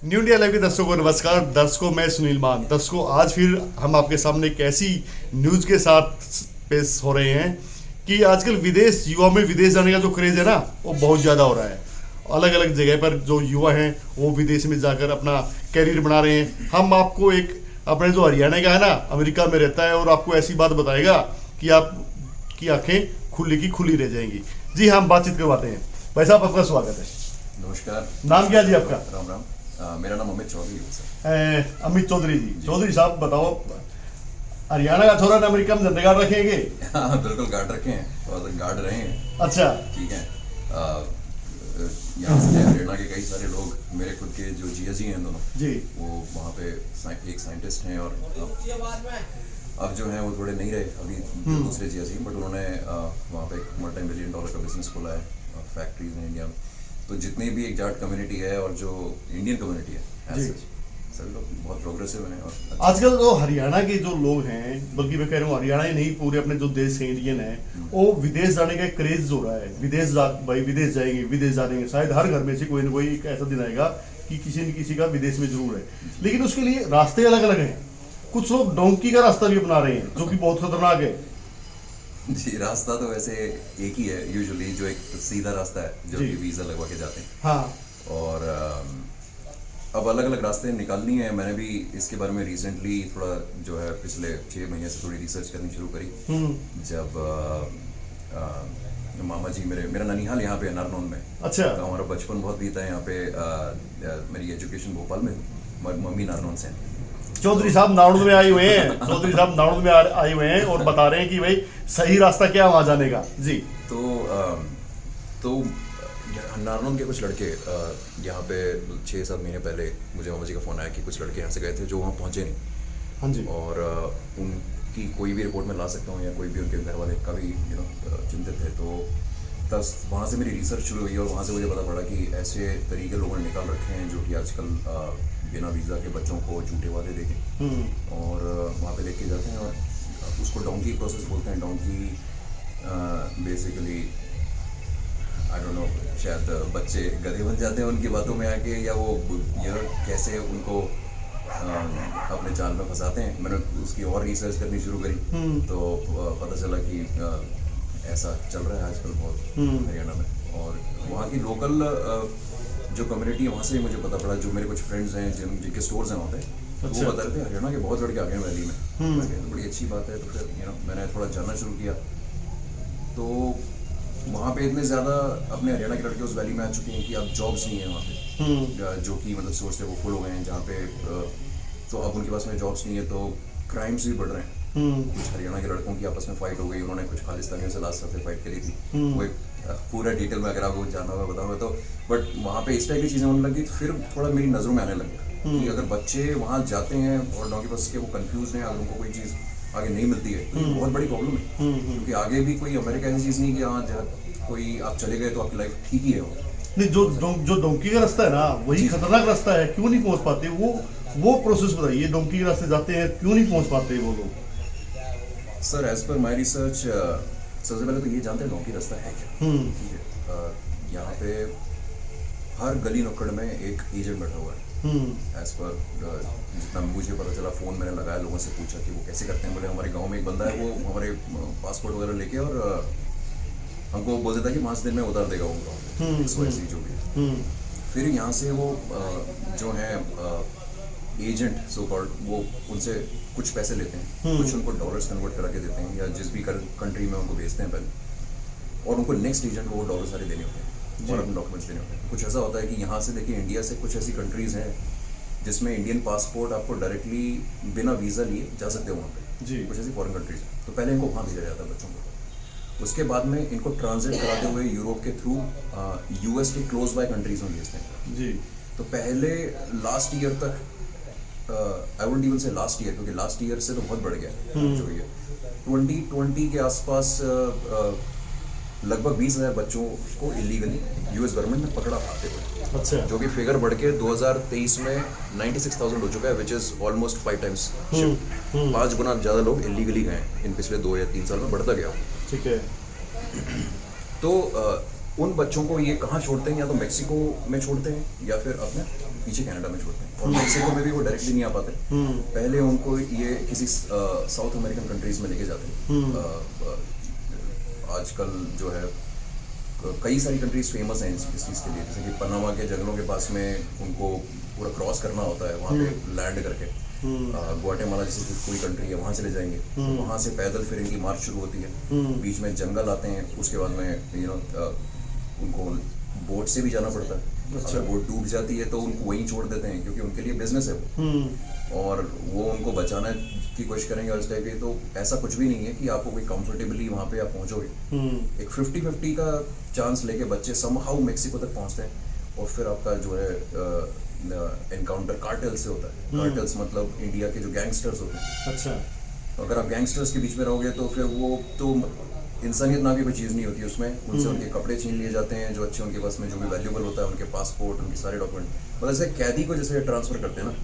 New India live के दर्शकों को नमस्कार। दर्शकों, मैं सुनील मान। दर्शकों, आज फिर हम आपके सामने एक ऐसी न्यूज़ के साथ पेश हो रहे हैं कि आजकल विदेश युवा में विदेश जाने का जो क्रेज़ है ना, वो बहुत ज़्यादा हो रहा है। अलग अलग जगह पर जो युवा हैं वो विदेश में जाकर अपना कैरियर बना रहे हैं। हम आपको एक अपने जो हरियाणा का है ना, अमेरिका में रहता है और आपको ऐसी बात बताएगा कि आपकी आंखें खुली की खुली रह जाएंगी। जी, हम बातचीत करवाते हैं। भाई साहब, आपका स्वागत है। नमस्कार। नाम क्या जी आपका? राम राम। मेरा नाम अमित चौधरी है सर। अमित चौधरी जी। चौधरी साहब बताओ, हरियाणा का छोरा ने अमेरिका में जिंदगी रखेंगे? हाँ, बिल्कुल गार्ड रखे हैं और गार्ड रहे हैं। अच्छा, ठीक है। यहाँ से हरियाणा के कई सारे लोग, मेरे खुद के जो जीजा जी हैं दोनों जी, वो वहाँ पे एक साइंटिस्ट हैं और अब जो है वो थोड़े नहीं रहे अभी, जो दूसरे जीजा जी, बट उन्होंने वहाँ पे एक $multi-million का बिजनेस खोला है, फैक्ट्रीज हैं इंडिया में। तो जितनी भी एक जाट कम्युनिटी है और जो इंडियन कम्युनिटी है जी, सभी लोग बहुत प्रोग्रेसिव हैं। और आजकल जो हरियाणा के जो लोग हैं, बल्कि मैं कह रहा हूँ हरियाणा ही नहीं, पूरे अपने जो देश है इंडियन है, वो विदेश जाने का क्रेज हो रहा है। भाई विदेश जाएंगे, विदेश जाएंगे। शायद हर घर में से कोई ना कोई एक ऐसा दिन आएगा कि किसी न किसी का विदेश में जरूर है। लेकिन उसके लिए रास्ते अलग अलग हैं। कुछ लोग डोंकी का रास्ता भी अपना रहे हैं, जो कि बहुत खतरनाक है। जी, रास्ता तो वैसे एक ही है यूजुअली, जो एक सीधा रास्ता है जो जी, कि वीज़ा लगवा के जाते हैं। हाँ, और अब अलग अलग रास्ते निकालनी है। मैंने भी इसके बारे में रिसेंटली थोड़ा जो है पिछले 6 महीने से थोड़ी रिसर्च करनी शुरू करी। जब मामा जी मेरा ननिहाल यहाँ पे है, नारनौल में। अच्छा, तो हमारा बचपन बहुत बीता है यहाँ पे। मेरी एजुकेशन भोपाल में, मम्मी नारनौल से हैं। चौधरी साहब नारनौल में आए हुए हैं। चौधरी साहब नारनौल में आए हुए हैं और बता रहे हैं कि भाई सही रास्ता क्या है वहां जाने का। जी, तो नारनौल के कुछ लड़के यहाँ पे 6-7 महीने पहले मुझे मामा जी का फ़ोन आया कि कुछ लड़के यहाँ से गए थे जो वहाँ पहुँचे नहीं। हाँ जी, और उनकी कोई भी रिपोर्ट में ला सकता हूँ या कोई भी उनके घर वाले का भी चिंतित थे। तो तब वहाँ से मेरी रिसर्च शुरू हुई और वहाँ से मुझे पता पड़ा कि ऐसे तरीके लोगों ने निकाल रखे हैं जो कि आजकल बिना वीज़ा के बच्चों को झूठे वादे देके और वहाँ पे लेके जाते हैं। और उसको डोंकी प्रोसेस बोलते हैं। Donkey basically I don't know, शायद बच्चे गधे बन जाते हैं उनकी बातों में आके, या वो कैसे उनको अपने जाल में फंसाते हैं। मैंने उसकी और रिसर्च करनी शुरू करी तो पता चला कि ऐसा चल रहा है आजकल बहुत हरियाणा में। और वहाँ की लोकल जो कम्युनिटी है वहाँ से मुझे पता पड़ा, जो मेरे कुछ फ्रेंड्स हैं जिनके स्टोर्स हैं वहाँ पे, अच्छा, वो बता रहे थे हरियाणा के बहुत लड़के आ गए वैली में। तो बड़ी अच्छी बात है। तो फिर मैंने थोड़ा जानना शुरू किया। तो वहाँ पे इतने ज़्यादा अपने हरियाणा के लड़के उस वैली में आ चुके हैं कि अब जॉब्स नहीं है वहाँ पे, जो कि मतलब सोर्स थे वो फुल हो गए हैं जहाँ पे। तो अब उनके पास में जॉब्स नहीं है तो क्राइम्स भी बढ़ रहे हैं। कुछ हरियाणा के लड़कों की आपस में फाइट हो गई, उन्होंने कुछ खालिस्तानियों से लास्ट हफ्ते फाइट करी थी। वो एक पूरा डिटेल में अगर आपको जानना होगा बताऊंगा। तो बट वहाँ पे इस टाइप की चीज़ें होने लगी, फिर थोड़ा मेरी नज़रों में आने लग गया कि अगर बच्चे वहाँ जाते हैं और डोंकी बस के वो कंफ्यूज हैं, अगर उनको कोई चीज़ आगे नहीं मिलती है तो ये बहुत बड़ी प्रॉब्लम है। क्योंकि आगे भी कोई अमेरिका ऐसी चीज़ नहीं कि हाँ कोई आप चले गए तो आपकी लाइफ ठीक ही है। नहीं, जो डोंकी का रास्ता है ना, वही खतरनाक रास्ता है। क्यों नहीं पहुंच पाते वो प्रोसेस बताइए। डोंकी के रास्ते जाते हैं, क्यों नहीं पहुंच पाते वो लोग? Sir, as per my research, सबसे पहले तो ये जानते हैं डोंकी रास्ता है क्या। ठीक है। यहाँ पे हर गली नुक्कड़ में एक एजेंट बैठा हुआ है। एज पर जितना मुझे पता चला, फ़ोन मैंने लगाया, लोगों से पूछा कि वो कैसे करते हैं। बोले हमारे गांव में एक बंदा है, वो हमारे पासपोर्ट वगैरह लेके और हमको बोल देता है कि 5 दिन में उतार देगा वो गाँव, ऐसी जो भी है। फिर यहाँ से वो जो है एजेंट सो कॉल्ड, वो उनसे कुछ पैसे लेते हैं, कुछ उनको डॉलर्स कन्वर्ट करा के देते हैं या जिस भी कंट्री में उनको भेजते हैं पहले, और उनको नेक्स्ट एजेंट को वो डॉलर सारे देने होते हैं और अपने डॉक्यूमेंट्स देने होते हैं। कुछ ऐसा होता है कि यहाँ से देखिए, इंडिया से कुछ ऐसी कंट्रीज़ हैं जिसमें इंडियन पासपोर्ट आपको डायरेक्टली बिना वीज़ा लिए जा सकते हो वहाँ पे। कुछ ऐसी फॉरेन कंट्रीज हैं, तो पहले इनको वहाँ भेजा जाता है बच्चों को। उसके बाद में इनको ट्रांजिट कराते हुए यूरोप के थ्रू यूएस के क्लोज बाय कंट्रीज में भेजते हैं जी। तो पहले लास्ट ईयर तक, आई वुडंट इवन से लास्ट ईयर, क्योंकि लास्ट ईयर से तो बहुत बढ़ गया जो ये 2020 के आसपास लगभग 20,000 बच्चों को इलीगली यूएस गवर्नमेंट ने पकड़ा पाते हुए। अच्छा, जो कि फिगर बढ़ के 2023 में 96,000 हो चुका है, which is almost 5 times shift. 5 गुना ज़्यादा लोग इलीगली गए इन पिछले 2 या 3 साल में, बढ़ता गया। ठीक है। तो उन बच्चों को ये कहाँ छोड़ते हैं, या तो मेक्सिको में छोड़ते हैं या फिर अपने पीछे कनाडा में छोड़ते हैं। और मेक्सिको में भी वो डायरेक्टली नहीं आ पाते, पहले उनको ये किसी साउथ अमेरिकन कंट्रीज में लेके जाते हैं। आजकल जो है कई सारी कंट्रीज फेमस हैं इस चीज़ के लिए, जैसे कि पनामा के जंगलों के पास में उनको पूरा क्रॉस करना होता है, वहाँ पे लैंड करके ग्वाटेमाला जैसे कोई कंट्री है वहाँ चले जाएंगे, वहाँ से पैदल फिर इनकी मार्च शुरू होती है, बीच में जंगल आते हैं, उसके बाद में उनको बोट से भी जाना पड़ता है। अगर बोट डूब जाती है तो उनको वहीं छोड़ देते हैं, क्योंकि उनके लिए बिजनेस है वो, और वो उनको बचाने की कोशिश करेंगे और इस टाइप की। तो ऐसा कुछ भी नहीं है कि आपको कोई कंफर्टेबली वहाँ पे आप पहुँचोगे। एक 50-50 का चांस लेके बच्चे समहाउ मेक्सिको तक पहुँचते हैं, और फिर आपका जो है एनकाउंटर कार्टेल से होता है। कार्टेल्स मतलब इंडिया के जो गैंगस्टर्स होते हैं। अच्छा। तो अगर आप गैंगस्टर्स के बीच में रहोगे तो फिर वो तो इंसानियत नाम की कोई चीज़ नहीं होती उसमें। उनसे उनके कपड़े छीन लिए जाते हैं, जो अच्छे उनके पास में जो भी वैल्यूबल होता है, उनके पासपोर्ट, उनके सारे डॉक्यूमेंट, मतलब जैसे कैदी को जैसे ट्रांसफर करते हैं ना,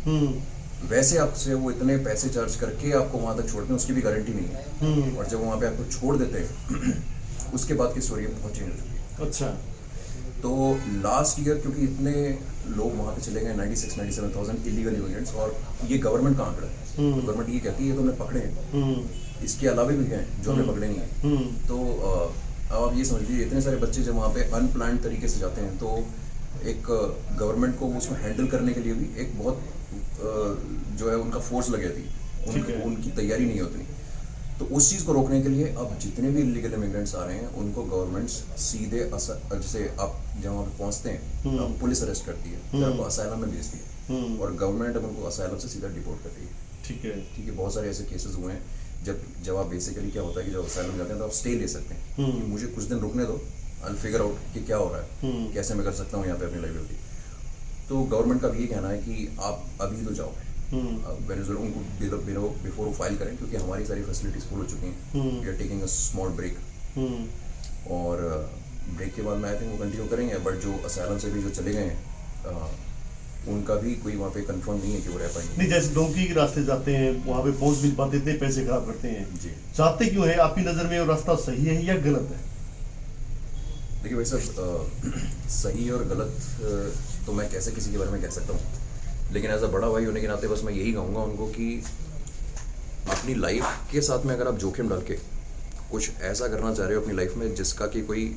वैसे आपसे वो इतने पैसे चार्ज करके आपको वहाँ तक छोड़ते हैं, उसकी भी गारंटी नहीं है। और जब वहाँ पे आपको छोड़ देते हैं उसके बाद की स्टोरी बहुत चेंज हो चुकी है। अच्छा। तो लास्ट ईयर क्योंकि इतने लोग वहाँ पे चले गए, 96-97,000 इलीगल इमिग्रेंट्स, और ये गवर्नमेंट का आंकड़ा है, गवर्नमेंट ये कहती है तो हमने पकड़े हैं, इसके अलावा भी हैं जो हमने पकड़े नहीं है। तो अब आप ये समझ लीजिए, इतने सारे बच्चे जब वहाँ पे अनप्लान्ड तरीके से जाते हैं, तो एक गवर्नमेंट को उसको हैंडल करने के लिए भी एक बहुत जो है उनका फोर्स लगे थी, उनकी तैयारी नहीं होती। तो उस चीज़ को रोकने के लिए अब जितने भी इलीगल इमिग्रेंट्स आ रहे हैं उनको गवर्नमेंट्स सीधे जैसे आप जहाँ पे पहुँचते हैं आपको पुलिस अरेस्ट करती है, फिर आपको असाइलम में भेजती है, और गवर्नमेंट अब उनको असाइलम से सीधा डिपोर्ट करती है। ठीक है। ठीक है, बहुत सारे ऐसे केसेस हुए हैं जब आप बेसिकली क्या होता है कि जब असाइलम जाते हैं तो आप स्टे ले सकते हैं कि मुझे कुछ दिन रुकने दो, आई फिगर आउट कि क्या हो रहा है, कैसे मैं कर सकता हूँ यहाँ पे अपनी लाइबिलिटी। तो गवर्नमेंट का भी ये कहना है कि आप अभी तो जाओ, वेनेजुएला उनको बिफोर वो फाइल करें, क्योंकि हमारी सारी फैसिलिटीज फुल हो चुकी हैं। We are taking a small break, और ब्रेक के बाद में आई थिंक वो कंटिन्यू करेंगे। बट जो असाइलम से भी जो चले गए हैं उनका भी कोई वहाँ पे कंफर्म नहीं है कि वो रह पाएंगे। नहीं, जैसे डोंकी के रास्ते जाते हैं वहाँ पे पहुँच नहीं पाते, इतने पैसे खराब करते हैं जी। चाहते क्यों है आपकी नज़र में, वो रास्ता सही है या गलत है? देखिए भाई साहब, सही और गलत तो मैं कैसे किसी के बारे में कह सकता हूँ, लेकिन एज अ बड़ा भाई होने के नाते बस मैं यही कहूँगा उनको कि अपनी लाइफ के साथ में अगर आप जोखिम डाल के कुछ ऐसा करना चाह रहे हो अपनी लाइफ में जिसका कि कोई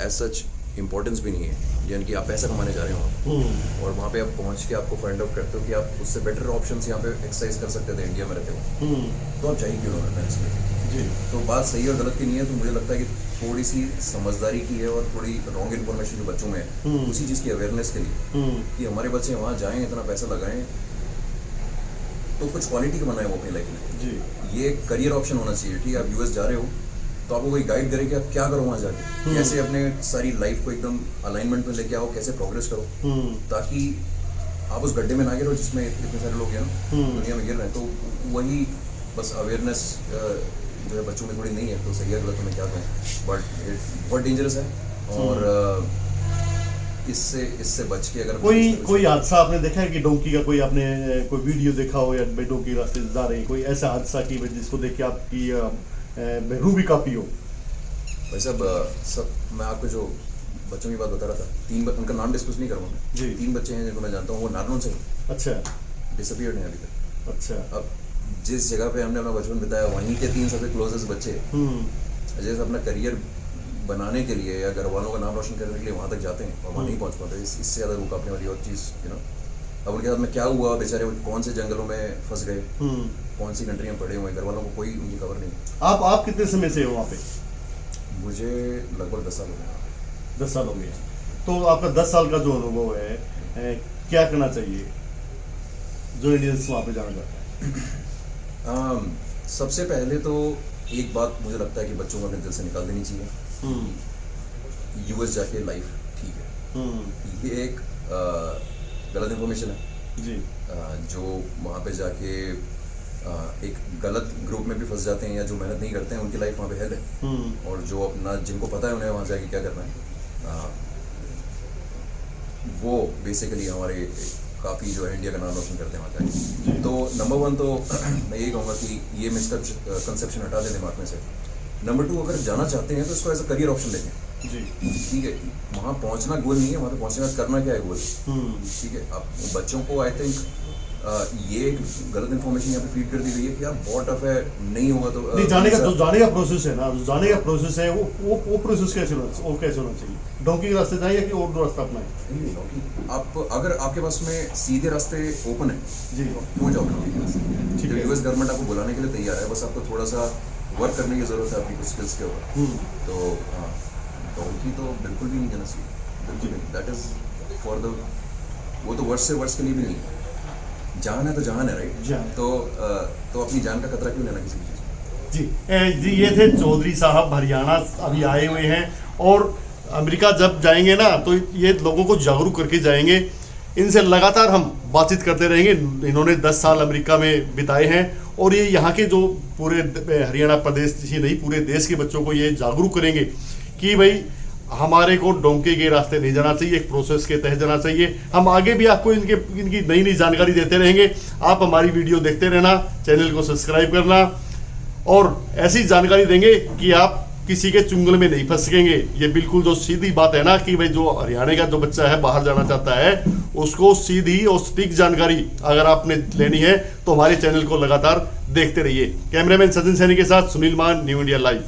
एज सच इम्पोर्टेंस भी नहीं है, यानी कि आप पैसा कमाने जा रहे हो और वहाँ पे आप पहुँच के आपको फाइंड आउट करते हो कि आप उससे बेटर ऑप्शंस यहाँ पे एक्सरसाइज कर सकते थे इंडिया में रहते हो, तो आप चाहिए क्यों ना इसमें। जी। तो बात सही और गलत की नहीं है, तो मुझे लगता है कि थोड़ी सी समझदारी की है और थोड़ी रॉन्ग इन्फॉर्मेशन जो बच्चों में है उसी चीज़ की अवेयरनेस के लिए कि हमारे बच्चे वहाँ जाएं, इतना पैसा लगाएं, तो कुछ क्वालिटी का बनाए वो अपनी लाइफ में। जी। ये करियर ऑप्शन होना चाहिए। ठीक है, आप यूएस जा रहे हो तो आपको कोई गाइड करे कि आप क्या करो वहाँ जाके, कैसे अपने सारी लाइफ को एकदम अलाइनमेंट में लेके आओ, कैसे प्रोग्रेस करो, ताकि आप उस गड्ढे में ना गिरो जिसमें इतने सारे लोग हैं ना दुनिया में गिर रहे हैं। तो वही बस अवेयरनेस जो है बच्चों में थोड़ी नहीं है, तो सही है गलत तो मैं क्या कहूँ, बट बहुत डेंजरस है। और इससे बच के अगर कोई हादसा आपने देखा है कि डोंकी का, कोई आपने कोई वीडियो देखा हो या डोंकी रास्ते से जा रहे हैं, कोई ऐसा हादसा की जिसको देख के आपकी रूह भी कांपी हो? भाई सब मैं आपको जो बच्चों की बात बता रहा था, उनका नाम डिस्कस नहीं करूँगा जी। 3 बच्चे हैं जिनको मैं जानता हूँ, वो नारनौल से अच्छा। डिसअपियर्ड हैं अभी तक। अच्छा। अब जिस जगह पे हमने अपना बचपन बिताया वहीं के 3 सबसे क्लोजेस्ट बच्चे जैसे अपना करियर बनाने के लिए या घर वालों का नाम रोशन करने के लिए वहाँ तक जाते हैं और वहाँ नहीं पहुँच पाते। इससे ज़्यादा रुक अपने वाली और चीज़ अब उनके साथ में क्या हुआ, बेचारे कौन से जंगलों में फंस गए, कौन सी कंट्री में पड़े हुए, घर वालों को कोई उनकी खबर नहीं। आप कितने समय से हो वहाँ पे? मुझे लगभग 10 साल हो गए। 10 साल हो गए। तो आपका 10 साल का जो अनुभव है, क्या करना चाहिए जो इंडियंस वहाँ पे जाना चाहते हैं? सबसे पहले तो एक बात मुझे लगता है कि बच्चों को अपने दिल से निकाल देनी चाहिए। यूएस जाके लाइफ ठीक है, ये एक गलत इन्फॉर्मेशन है जी। जो वहाँ पे जाके एक गलत ग्रुप में भी फंस जाते हैं या जो मेहनत नहीं करते हैं उनकी लाइफ वहाँ पे हेल है। और जो अपना जिनको पता है उन्हें वहाँ जाके क्या करना है, वो बेसिकली हमारे काफ़ी जो है इंडिया का नाम रोशन करते हैं वहाँ जाके। तो नंबर 1 तो मैं यही कहूँगा कि ये मिसकंसेप्शन हटा दें दिमाग में से। नंबर 2, अगर जाना चाहते हैं तो इसको एज अ करियर ऑप्शन लेंगे। जी। ठीक है, वहाँ पहुँचना गोल नहीं है, वहाँ पे पहुँचने का करना क्या है गोल। ठीक है, अब बच्चों को आई थिंक ये एक गलत इन्फॉर्मेशन यहाँ पे फीड कर दी गई है कि यार बहुत टफ है, नहीं होगा तो नहीं, जाने का प्रोसेस है ना, जो जाने का प्रोसेस है वो प्रोसेस कैसे होना चाहिए? डोंकी के रास्ते जाए या कि और रास्ता अपनाए? आप अगर आपके पास में सीधे रास्ते ओपन है जी, क्यों जाओ डोंकी के रास्ते। ठीक है। यूएस गवर्नमेंट आपको बुलाने के लिए तैयार है, बस आपको थोड़ा सा वर्क करने की जरूरत है अपनी कुछ स्किल्स के ऊपर। तो डोंकी तो बिल्कुल भी नहीं जाना चाहिए, बिल्कुल नहीं। दैट इज फॉर द, वो तो वर्ष से वर्ष के लिए भी नहीं, जान है तो जान है, राइट। जान। तो अपनी जान का खतरा क्यों लेना किसी भी चीज़ में। जी, ये थे चौधरी साहब, हरियाणा अभी आए हुए हैं और अमेरिका जब जाएंगे ना तो ये लोगों को जागरूक करके जाएंगे। इनसे लगातार हम बातचीत करते रहेंगे। इन्होंने 10 साल अमेरिका में बिताए हैं और ये यहाँ के जो पूरे हरियाणा प्रदेश ही नहीं, पूरे देश के बच्चों को ये जागरूक करेंगे कि भाई हमारे को डोंके के रास्ते नहीं जाना चाहिए, एक प्रोसेस के तहत जाना चाहिए। हम आगे भी आपको इनकी नई नई जानकारी देते रहेंगे। आप हमारी वीडियो देखते रहना, चैनल को सब्सक्राइब करना और ऐसी जानकारी देंगे कि आप किसी के चुंगल में नहीं फंस सकेंगे। ये बिल्कुल जो सीधी बात है ना कि भाई जो हरियाणा का जो बच्चा है बाहर जाना चाहता है उसको सीधी और सटीक जानकारी अगर आपने लेनी है तो हमारे चैनल को लगातार देखते रहिए। कैमरामैन सचिन सैनी के साथ सुनील मान, न्यू इंडिया लाइव।